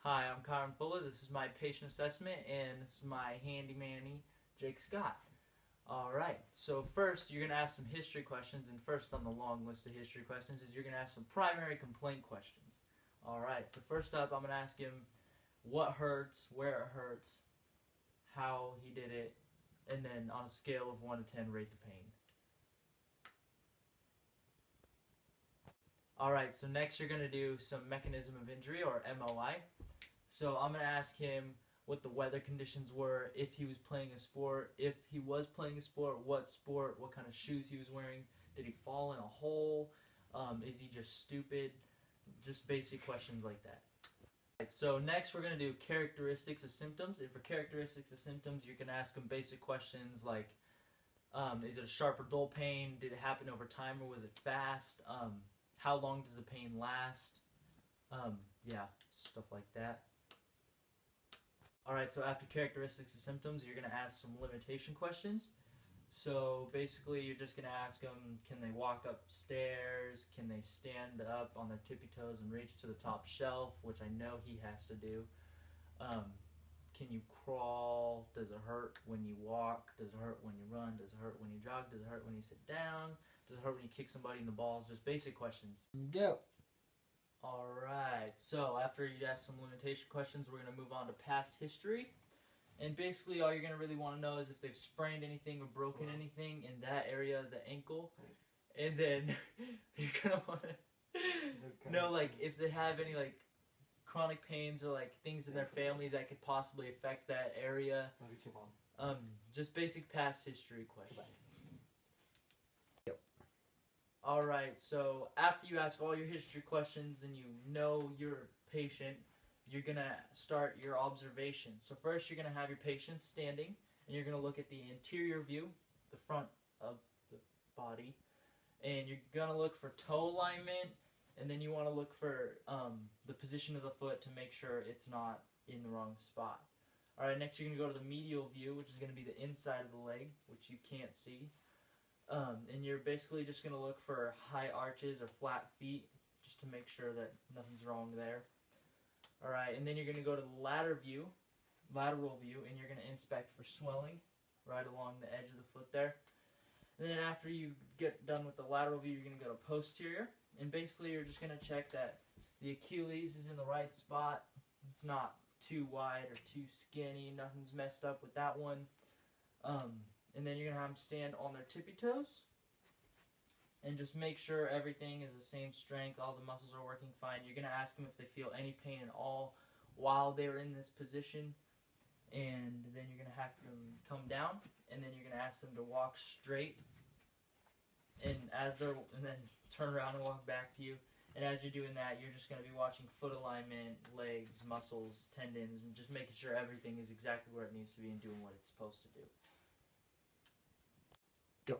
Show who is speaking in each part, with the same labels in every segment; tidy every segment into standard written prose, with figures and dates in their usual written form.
Speaker 1: Hi, I'm Kiran. This is my patient assessment, and this is my handy-manny, Jake Scott. Alright, so first you're going to ask some history questions, and first on the long list of history questions is you're going to ask some primary complaint questions. Alright, so first up I'm going to ask him what hurts, where it hurts, how he did it, and then on a scale of 1 to 10 rate the pain. Alright, so next you're going to do some mechanism of injury, or MOI. So I'm going to ask him what the weather conditions were, if he was playing a sport, if he was playing a sport, what kind of shoes he was wearing, did he fall in a hole, is he just stupid, just basic questions like that. Right, so next we're going to do characteristics of symptoms, and for characteristics of symptoms you're going to ask him basic questions like, is it a sharp or dull pain, did it happen over time or was it fast, how long does the pain last, yeah, stuff like that. Alright, so after characteristics of symptoms, you're going to ask some limitation questions. So basically, you're just going to ask them, can they walk upstairs? Can they stand up on their tippy toes and reach to the top shelf, which I know he has to do? Can you crawl? Does it hurt when you walk? Does it hurt when you run? Does it hurt when you jog? Does it hurt when you sit down? Does it hurt when you kick somebody in the balls? Just basic questions.
Speaker 2: Go.
Speaker 1: Alright, so after you ask some limitation questions, we're going to move on to past history. And basically all you're going to really want to know is if they've sprained anything or broken anything in that area of the ankle. And then you're going to want to know like if they have any like chronic pains or like things in their family that could possibly affect that area. Just basic past history questions. Alright, so after you ask all your history questions and you know your patient, you're going to start your observation. So first you're going to have your patient standing, and you're going to look at the interior view, the front of the body, and you're going to look for toe alignment, and then you want to look for the position of the foot to make sure it's not in the wrong spot. Alright, next you're going to go to the medial view, which is going to be the inside of the leg, which you can't see. And you're basically just going to look for high arches or flat feet just to make sure that nothing's wrong there. Alright, and then you're going to go to the lateral view, and you're going to inspect for swelling right along the edge of the foot there. And then after you get done with the lateral view, you're going to go to posterior, and basically you're just going to check that the Achilles is in the right spot. It's not too wide or too skinny, nothing's messed up with that one. And then you're going to have them stand on their tippy toes and just make sure everything is the same strength, all the muscles are working fine. You're going to ask them if they feel any pain at all while they're in this position, and then you're going to have them come down, and then you're going to ask them to walk straight, and then turn around and walk back to you. And as you're doing that, you're just going to be watching foot alignment, legs, muscles, tendons, and just making sure everything is exactly where it needs to be and doing what it's supposed to do.
Speaker 2: Go.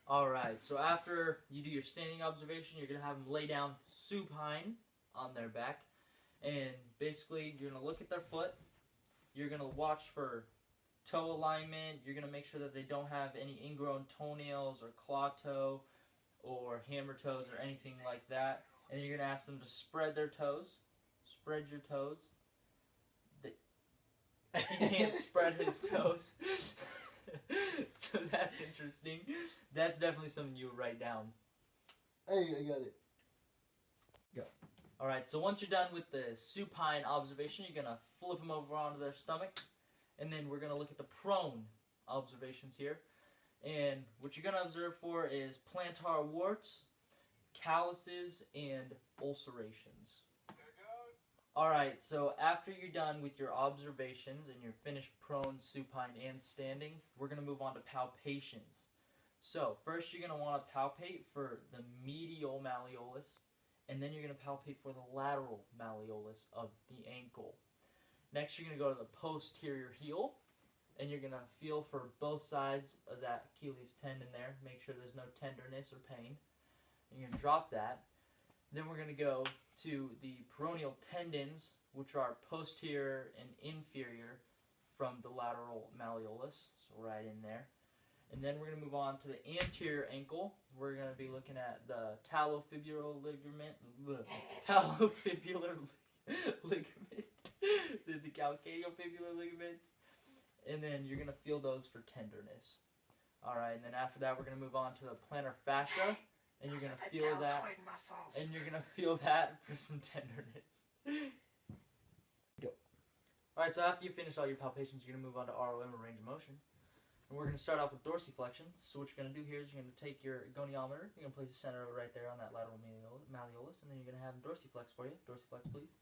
Speaker 1: Alright, so after you do your standing observation, you're going to have them lay down supine on their back. And basically, you're going to look at their foot. You're going to watch for toe alignment. You're going to make sure that they don't have any ingrown toenails or claw toe or hammer toes or anything like that. And you're going to ask them to spread their toes. Spread your toes. He can't spread his toes. So that's interesting. That's definitely something you would write down.
Speaker 2: Hey, I got it. Go.
Speaker 1: Alright, so once you're done with the supine observation, you're going to flip them over onto their stomach. And then we're going to look at the prone observations here. And what you're going to observe for is plantar warts, calluses, and ulcerations. Alright, so after you're done with your observations and you're finished prone, supine, and standing, we're going to move on to palpations. So, first you're going to want to palpate for the medial malleolus, and then you're going to palpate for the lateral malleolus of the ankle. Next you're going to go to the posterior heel, and you're going to feel for both sides of that Achilles tendon there, make sure there's no tenderness or pain. And you're going to drop that. Then we're going to go to the peroneal tendons, which are posterior and inferior from the lateral malleolus, so right in there. And then we're going to move on to the anterior ankle. We're going to be looking at the talofibular ligament, the calcaneofibular ligaments. And then you're going to feel those for tenderness. Alright, and then after that we're going to move on to the plantar fascia. And you're going to feel that.
Speaker 2: Muscles.
Speaker 1: And you're going to feel that for some tenderness.
Speaker 2: Go.
Speaker 1: Alright, so after you finish all your palpations, you're going to move on to ROM, or range of motion. And we're going to start off with dorsiflexion. So what you're going to do here is you're going to take your goniometer, you're going to place the center right there on that lateral malleolus, and then you're going to have him dorsiflex for you. Dorsiflex, please.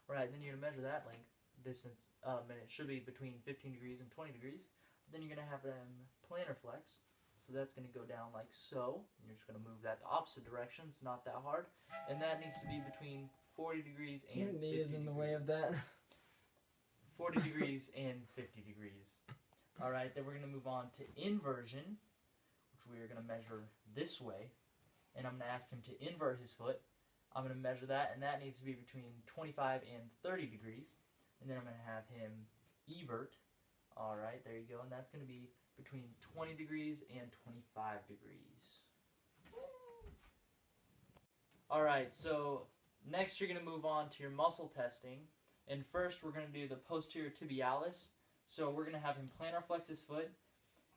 Speaker 1: Alright, then you're going to measure that length, distance, and it should be between 15 degrees and 20 degrees. Then you're going to have them plantar flex. So that's going to go down like so. You're just going to move that the opposite direction. It's not that hard. And that needs to be between 40 degrees and 50 degrees.
Speaker 2: Your knee is in the way of that.
Speaker 1: 40 degrees and 50 degrees. Alright, then we're going to move on to inversion, which we are going to measure this way. And I'm going to ask him to invert his foot. I'm going to measure that, and that needs to be between 25 and 30 degrees. And then I'm going to have him evert. Alright, there you go. And that's going to be between 20 degrees and 25 degrees. Alright, so next you're going to move on to your muscle testing. And first we're going to do the posterior tibialis. So we're going to have him plantar flex his foot,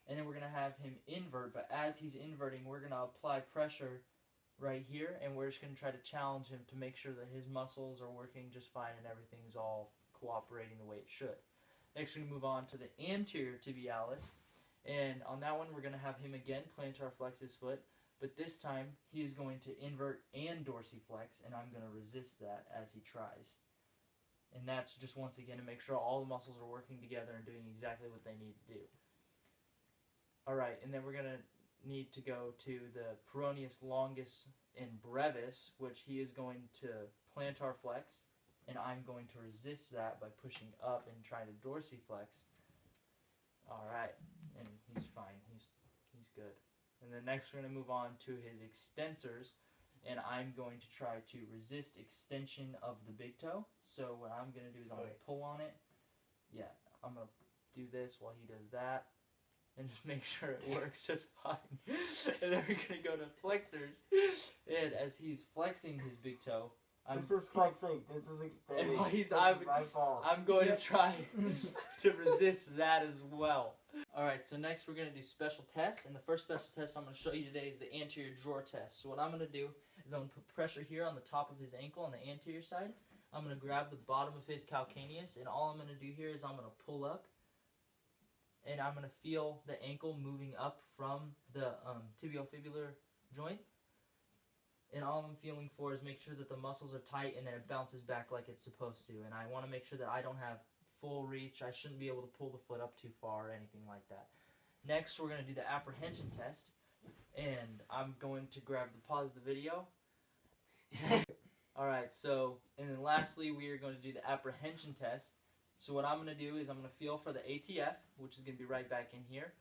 Speaker 1: and then we're going to have him invert. But as he's inverting, we're going to apply pressure right here, and we're just going to try to challenge him to make sure that his muscles are working just fine and everything's all cooperating the way it should. Next, we're going to move on to the anterior tibialis, and on that one, we're going to have him again plantar flex his foot, but this time he is going to invert and dorsiflex, and I'm going to resist that as he tries. And that's just once again to make sure all the muscles are working together and doing exactly what they need to do. Alright, and then we're going to need to go to the peroneus longus and brevis, which he is going to plantar flex, and I'm going to resist that by pushing up and trying to dorsiflex. Alright, and he's fine. He's good. And then next we're going to move on to his extensors. And I'm going to try to resist extension of the big toe. So what I'm going to do is I'm going to pull on it. Yeah, I'm going to do this while he does that. And just make sure it works just fine. And then we're going to go to flexors. And as he's flexing his big toe,
Speaker 2: this is flexing. This is extending.
Speaker 1: My fault. I'm going to try to resist that as well. Alright, so next we're going to do special tests. And the first special test I'm going to show you today is the anterior drawer test. So what I'm going to do is I'm going to put pressure here on the top of his ankle on the anterior side. I'm going to grab the bottom of his calcaneus, and all I'm going to do here is I'm going to pull up, and I'm going to feel the ankle moving up from the tibiofibular joint. And all I'm feeling for is make sure that the muscles are tight and then it bounces back like it's supposed to. And I want to make sure that I don't have full reach. I shouldn't be able to pull the foot up too far or anything like that. Next, we're going to do the apprehension test. And I'm going to pause the video. Alright, so, and then lastly, we are going to do the apprehension test. So what I'm going to do is I'm going to feel for the ATF, which is going to be right back in here.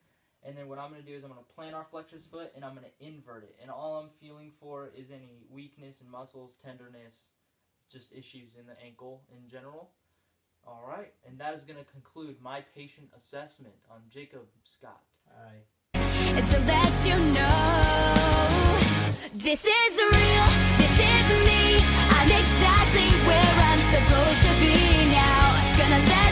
Speaker 1: And then what I'm going to do is I'm going to plantar flex his foot, and I'm going to invert it. And all I'm feeling for is any weakness in muscles, tenderness, just issues in the ankle in general. Alright, and that is going to conclude my patient assessment on Jacob Scott.
Speaker 2: Alright.
Speaker 3: And to let you know, this is real, this is me. I'm exactly where I'm supposed to be now. Gonna let